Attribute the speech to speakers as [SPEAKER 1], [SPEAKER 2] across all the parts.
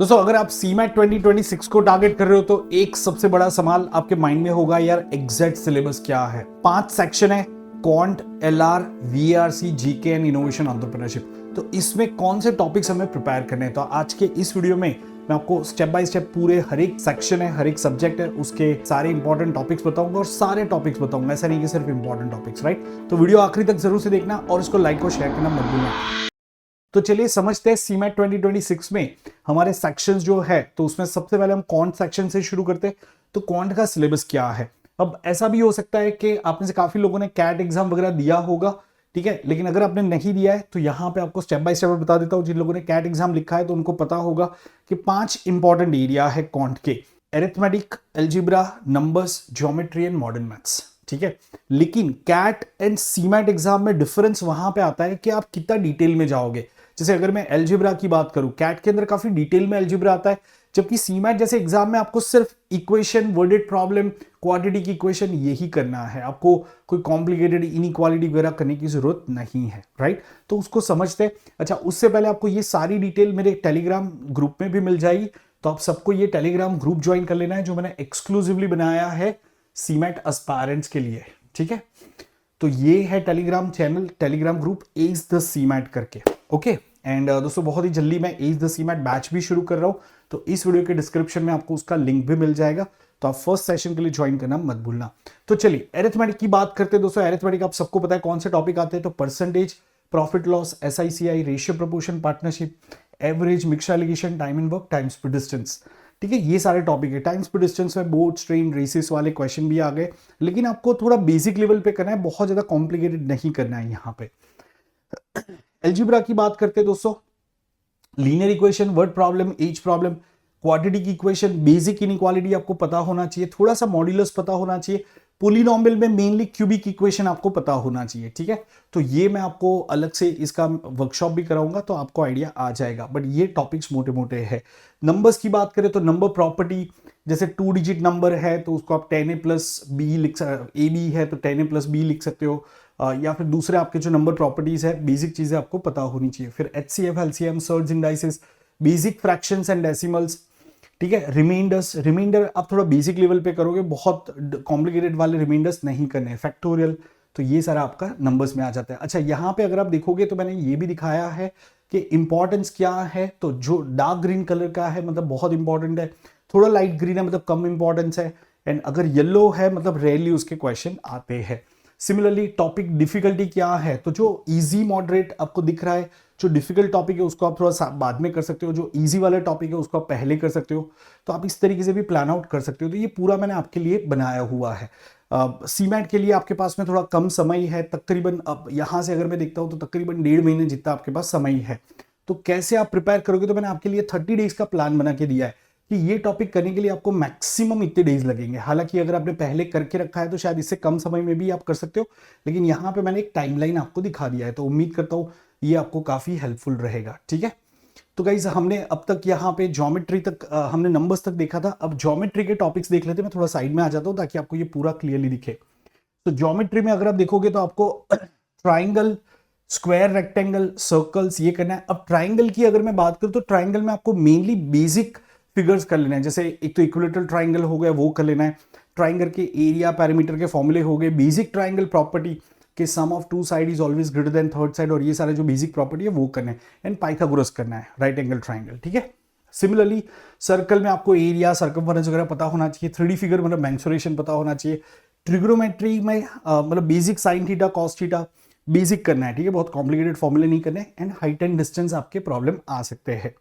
[SPEAKER 1] दोस्तों अगर आप सीमैट 2026 को टारगेट कर रहे हो तो एक सबसे बड़ा सवाल आपके माइंड में होगा, यार एग्जैक्ट सिलेबस क्या है। 5 सेक्शन है, quant, LR, VRC, GK and innovation entrepreneurship. तो इसमें कौन से टॉपिक्स हमें प्रिपेयर करने हैं, तो आज के इस वीडियो में मैं आपको स्टेप बाय स्टेप पूरे हर एक सेक्शन है, हर एक सब्जेक्ट है, उसके सारे इंपॉर्टेंट टॉपिक्स बताऊंगा और सारे टॉपिक्स बताऊंगा, ऐसा नहीं कि सिर्फ इंपॉर्टेंट टॉपिक्स, राइट। तो वीडियो आखिरी तक जरूर से देखना और इसको लाइक और शेयर करना मत भूलना। तो चलिए समझते हैं सीमैट 2026 में हमारे सेक्शंस जो है, तो उसमें सबसे पहले हम क्वांट सेक्शन से शुरू करते हैं। तो क्वांट का सिलेबस क्या है। अब ऐसा भी हो सकता है कि आप में से काफी लोगों ने कैट एग्जाम वगैरह दिया होगा, ठीक है, लेकिन अगर आपने नहीं दिया है तो यहां पे आपको स्टेप बाय स्टेप बता देता हूं। जिन लोगों ने कैट एग्जाम लिखा है तो उनको पता होगा कि 5 इंपॉर्टेंट एरिया है क्वांट के: arithmetic, algebra, numbers, geometry and modern maths, ठीक है। लेकिन कैट एंड सीमैट एग्जाम में डिफरेंस वहां पे आता है कि आप कितना डिटेल में जाओगे। जैसे अगर मैं अलजेब्रा की बात करूं, कैट के अंदर काफी डिटेल में अलजेब्रा आता है, जबकि सीमैट जैसे एग्जाम में आपको सिर्फ equation, worded problem, quadratic equation यही करना है। आपको कोई कॉम्प्लिकेटेड इनइक्वालिटी वगैरह करने की जरूरत नहीं है, राइट। तो उसको समझते हैं। अच्छा, उससे पहले आपको ये सारी डिटेल मेरे टेलीग्राम ग्रुप में भी मिल जाएगी, तो आप सबको ये टेलीग्राम ग्रुप ज्वाइन कर लेना है, जो मैंने एक्सक्लूसिवली बनाया है सीमैट एस्पायरेंट्स के लिए, ठीक है। तो ये है telegram channel, telegram group as the सीमैट करके, ओके। एंड दोस्तों बहुत ही जल्दी मैं एज द सीमैट बैच भी शुरू कर रहा हूं, तो इस वीडियो के डिस्क्रिप्शन में आपको उसका लिंक भी मिल जाएगा, तो आप फर्स्ट सेशन के लिए ज्वाइन करना मत भूलना। तो चलिए अरिथमेटिक की बात करते हैं। दोस्तों अरिथमेटिक आप सबको पता है कौन से टॉपिक आते हैं, तो percentage, profit loss, SICI, ratio proportion, partnership, average, mixed allegation, time and work, time speed distance, ठीक है। ये सारे टॉपिक है। टाइम स्पीड डिस्टेंस में बोट, ट्रेन, रेसेस वाले क्वेश्चन भी आ गए, लेकिन आपको थोड़ा बेसिक लेवल पे करना है, बहुत ज्यादा कॉम्प्लिकेटेड नहीं करना है यहाँ पे। अलजेब्रा की बात करते हैं दोस्तों, linear equation, word problem, age problem, quadratic equation, basic inequality आपको पता होना चाहिए, थोड़ा सा मॉड्यूलस पता होना चाहिए, पॉलिनॉमियल में मेनली क्यूबिक इक्वेशन आपको पता होना चाहिए, ठीक है। तो ये मैं आपको अलग से इसका वर्कशॉप भी कराऊंगा, तो आपको आइडिया आ जाएगा, बट ये टॉपिक्स मोटे मोटे हैं। नंबर्स की बात करें तो नंबर प्रॉपर्टी, जैसे 2 डिजिट नंबर है तो उसको आप 10a + b लिख, ए बी है तो 10a + b लिख सकते हो, या फिर दूसरे आपके जो नंबर प्रॉपर्टीज है, बेसिक चीजें आपको पता होनी चाहिए। फिर HCF, LCM, surge indices, basic fractions and decimals, ठीक है। रिमाइंडर्स, रिमाइंडर आप थोड़ा बेसिक लेवल पे करोगे, बहुत कॉम्प्लिकेटेड वाले रिमाइंडर्स नहीं करने। फैक्टोरियल, तो ये सारा आपका नंबर्स में आ जाता है। अच्छा, यहाँ पे अगर आप देखोगे तो मैंने ये भी दिखाया है कि इंपॉर्टेंस क्या है। तो जो डार्क ग्रीन कलर का है मतलब बहुत इंपॉर्टेंट है, थोड़ा लाइट ग्रीन है मतलब कम इंपॉर्टेंस है, एंड अगर येलो है मतलब रेयरली उसके क्वेश्चन आते हैं। सिमिलरली टॉपिक डिफिकल्टी क्या है, तो जो इजी मॉडरेट आपको दिख रहा है, जो डिफिकल्ट टॉपिक है उसको आप थोड़ा सा बाद में कर सकते हो, जो इजी वाला टॉपिक है उसको आप पहले कर सकते हो। तो आप इस तरीके से भी प्लान आउट कर सकते हो। तो ये पूरा मैंने आपके लिए बनाया हुआ है। सीमैट के लिए आपके पास में थोड़ा कम समय है, तकरीबन अब यहाँ से अगर मैं देखता हूँ तो तकरीबन 1.5 महीने जितना आपके पास समय है। तो कैसे आप प्रिपेयर करोगे, तो मैंने आपके लिए 30 डेज का प्लान बना के दिया है कि ये टॉपिक करने के लिए आपको मैक्सिमम इतने डेज लगेंगे। हालांकि अगर आपने पहले करके रखा है तो शायद इससे कम समय में भी आप कर सकते हो, लेकिन यहाँ पे मैंने एक टाइमलाइन आपको दिखा दिया है, तो उम्मीद करता हूँ ये आपको काफी हेल्पफुल रहेगा, ठीक है। तो गाइज हमने अब तक यहाँ पे ज्योमेट्री तक, हमने नंबर्स तक देखा था। अब ज्योमेट्री के टॉपिक्स देख लेते हैं। मैं थोड़ा साइड में आ जाता हूँ ताकि आपको ये पूरा क्लियरली दिखे। तो ज्योमेट्री में अगर आप देखोगे तो आपको ट्राइंगल, स्क्वायर, रेक्टेंगल, सर्कल्स ये करना है। अब ट्राइंगल की अगर मैं बात करूं तो ट्राइंगल में आपको मेनली बेसिक फिगर्स कर लेना है। जैसे एक तो इक्विलेटरल ट्राइंगल हो गया, वो कर लेना है। ट्राइंगल के एरिया, पैरामीटर के फॉर्मूले हो गए, बेसिक ट्राइंगल प्रॉपर्टी के sum of 2 side is always greater than third side, और ये सारे जो बेसिक प्रॉपर्टी है वो करना है। एंड पाइथागोरस करना है, राइट एंगल ट्राइंगल, ठीक है। सिमिलरली सर्कल में आपको एरिया, सर्कमफरेंस वगैरह पता होना चाहिए। 3D फिगर मतलब मेंसुरेशन पता होना चाहिए। ट्रिग्नोमेट्री में मतलब basic sine theta, cos theta basic करना है, ठीक है, बहुत कॉम्प्लिकेटेड फॉर्मूले नहीं करने। एंड हाइट एंड डिस्टेंस आपके प्रॉब्लम आ सकते हैं।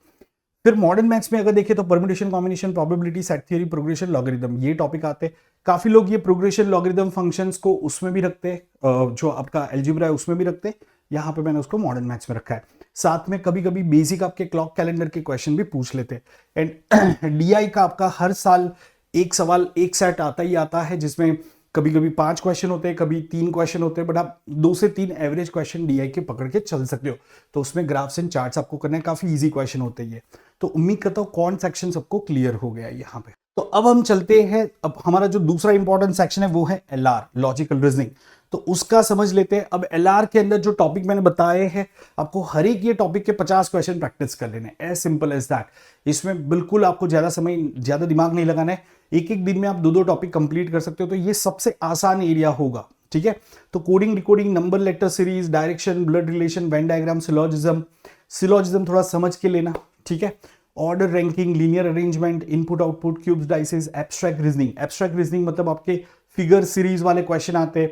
[SPEAKER 1] फिर मॉडर्न मैथ्स में अगर देखें तो permutation, combination, probability, set theory, progression, logarithm, ये टॉपिक आते हैं। काफी लोग ये प्रोग्रेशन, लॉगरिथम, फंक्शंस को उसमें भी रखते हैं, जो आपका अलजेब्रा है उसमें भी रखते हैं। यहाँ पे मैंने उसको मॉडर्न मैथ्स में रखा है। साथ में कभी कभी बेसिक आपके क्लॉक कैलेंडर के क्वेश्चन भी पूछ लेते हैं। एंड DI का आपका हर साल एक सवाल, एक सेट आता ही आता है, जिसमें कभी कभी 5 क्वेश्चन होते हैं, कभी 3 क्वेश्चन होते हैं, बट आप 2 से 3 एवरेज क्वेश्चन डीआई के पकड़ के चल सकते हो। तो उसमें ग्राफ्स एंड चार्ट्स आपको करना है, काफी इजी क्वेश्चन होते हैं ये। तो उम्मीद करता हूँ कौन सेक्शन सबको क्लियर हो गया है यहाँ पे। तो अब हम चलते हैं, अब हमारा जो दूसरा इंपॉर्टेंट सेक्शन है वो है एलआर, लॉजिकल रीजनिंग। तो उसका समझ लेते हैं। अब एलआर के अंदर जो टॉपिक मैंने बताए हैं, आपको हर एक ये टॉपिक के 50 क्वेश्चन प्रैक्टिस कर लेने, एज सिंपल एज दैट। इसमें बिल्कुल आपको ज्यादा समय, ज्यादा दिमाग नहीं लगाना है। एक एक दिन में आप 2-2 टॉपिक कंप्लीट कर सकते हो। तो ये सबसे आसान एरिया होगा, ठीक है। तो coding, decoding, number letter series, direction, blood relation, venn diagram, syllogism थोड़ा समझ के लेना, ठीक है। Order, ranking, linear arrangement, input output, cubes, dices, abstract reasoning. Abstract reasoning मतलब आपके फिगर सीरीज वाले क्वेश्चन आते हैं,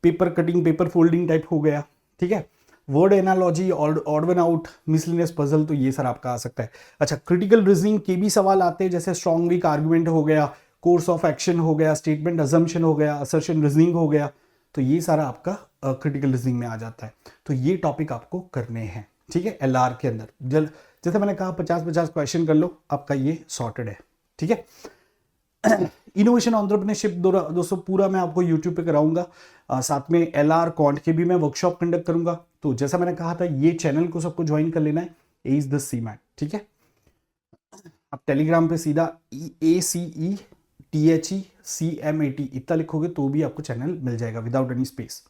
[SPEAKER 1] paper cutting, paper folding type हो गया, ठीक है। Word analogy, odd one out, miscellaneous puzzle, तो ये सर आपका आ सकता है। अच्छा, क्रिटिकल रीजनिंग के भी सवाल आते हैं, जैसे स्ट्रॉन्ग वीक आर्गुमेंट हो गया, कोर्स ऑफ एक्शन हो गया, स्टेटमेंट अजम्पशन हो गया, असर्शन रीजनिंग हो गया। तो ये सारा आपका क्रिटिकल रीजनिंग में आ जाता है। तो ये टॉपिक आपको करने हैं, ठीक है, एलआर के अंदर। जैसे मैंने कहा 50-50 क्वेश्चन कर लो, आपका ये सॉर्टेड है, ठीक है। इनोवेशन एंटरप्रेन्योरशिप दोस्तों पूरा मैं आपको यूट्यूब पे कराऊंगा, साथ में एलआर क्वांट के भी मैं वर्कशॉप कंडक्ट करूंगा। तो जैसा मैंने कहा था, ये चैनल को सबको ज्वाइन कर लेना है, एज द सीमैट, ठीक है। आप टेलीग्राम पे सीधा ACETHECMAT इतना लिखोगे तो भी आपको चैनल मिल जाएगा without any space.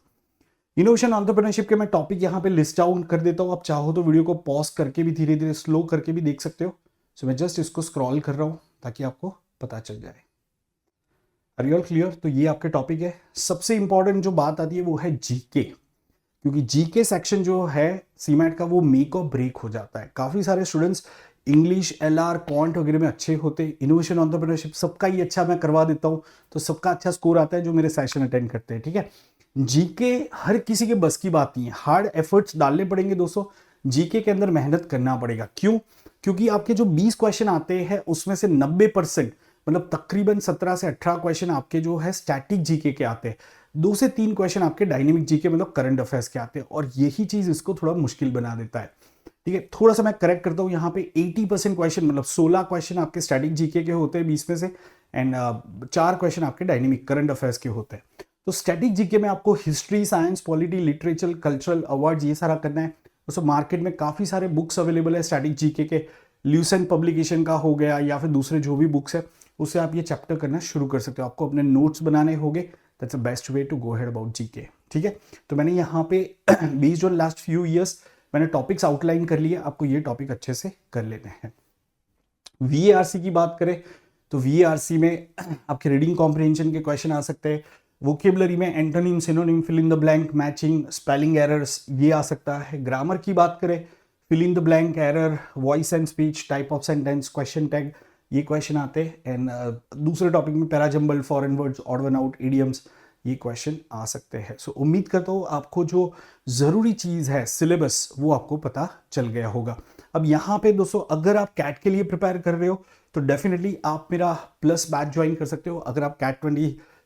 [SPEAKER 1] Innovation entrepreneurship के मैं टॉपिक यहाँ पे लिस्ट डाउन कर देता हूँ। आप चाहो तो वीडियो को पॉज करके भी धीरे धीरे स्लो करके भी देख सकते हो। सो मैं जस्ट इसको स्क्रॉल कर रहा हूँ ताकि आपको पता चल जाए। Are you all clear? तो ये आपके टॉपिक है। सबसे इंपॉर्टेंट जो बात आती है वो है जीके, क्योंकि जीके सेक्शन जो है सीमैट का वो मेक और ब्रेक हो जाता है। काफी सारे स्टूडेंट्स इंग्लिश, एलआर, क्वांट वगैरह में अच्छे होते हैं। इनोवेशन एंटरप्रेन्योरशिप सबका ही अच्छा मैं करवा देता हूँ, तो सबका अच्छा स्कोर आता है जो मेरे सेशन अटेंड करते हैं, ठीक है। जीके हर किसी के बस की बात नहीं है, हार्ड एफर्ट्स डालने पड़ेंगे दोस्तों। जीके के अंदर मेहनत करना पड़ेगा। क्यों? क्योंकि आपके जो 20 क्वेश्चन आते हैं उसमें से 90% मतलब तकरीबन 17 से 18 क्वेश्चन आपके जो है स्टैटिक जीके के आते हैं। 2 से 3 क्वेश्चन आपके डायनेमिक जीके मतलब करंट अफेयर्स के आते हैं, और यही चीज इसको थोड़ा मुश्किल बना देता है, ठीक है। थोड़ा सा मैं करेक्ट करता हूँ, यहाँ पे 80% क्वेश्चन मतलब 16 क्वेश्चन आपके स्टैटिक जीके के होते हैं 20 में से, एंड 4 क्वेश्चन आपके डायनेमिक करंट अफेयर्स के होते हैं। तो स्टैटिक जीके में आपको history, science, polity, literature, cultural, award ये सारा करना है। दोस्तों मार्केट में काफी सारे बुक्स अवेलेबल है स्टैटिक जीके के, ल्यूसेंट पब्लिकेशन का हो गया या फिर दूसरे जो भी बुक्स है उससे आप ये चैप्टर करना शुरू कर सकते हो। आपको अपने नोट्स बनाने होंगे, that's the best way to go head about GK, ठीक है। तो मैंने यहाँ पे based on last few years मैंने टॉपिक्स आउटलाइन कर लिए, आपको ये टॉपिक अच्छे से कर लेने हैं। वीआरसी की बात करें तो वीआरसी में आपके रीडिंग कॉम्प्रिहेंशन के क्वेश्चन आ सकते हैं। वोकेबलरी में antonym, synonym, fill in the blank, matching, spelling errors ये आ सकता है। ग्रामर की बात करें, fill in the blank, error, voice and speech, type of sentence, question tag, ये क्वेश्चन आते हैं। एंड दूसरे टॉपिक में parajumble, foreign words, odd one out, idioms, ये क्वेश्चन आ सकते हैं। सो उम्मीद करता हूँ आपको जो जरूरी चीज है सिलेबस वो आपको पता चल गया होगा। अब यहाँ पे दोस्तों अगर आप कैट के लिए प्रिपेयर कर रहे हो तो डेफिनेटली आप मेरा प्लस बैच ज्वाइन कर सकते हो। अगर आप कैट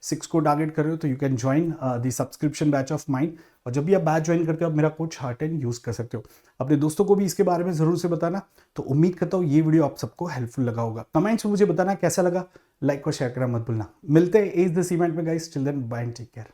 [SPEAKER 1] 26 को टारगेट कर रहे हो तो you can join the subscription batch of mind, और जब भी आप बैच ज्वाइन करते हो आप मेरा कोड HEART10 यूज कर सकते हो। अपने दोस्तों को भी इसके बारे में जरूर से बताना। तो उम्मीद करता हूँ ये वीडियो आप सबको हेल्पफुल लगा होगा। कमेंट्स में मुझे बताना कैसा लगा, लाइक और शेयर करना मत भूलना। मिलते हैं एज द सीमेंट में guys, till then bye and take care.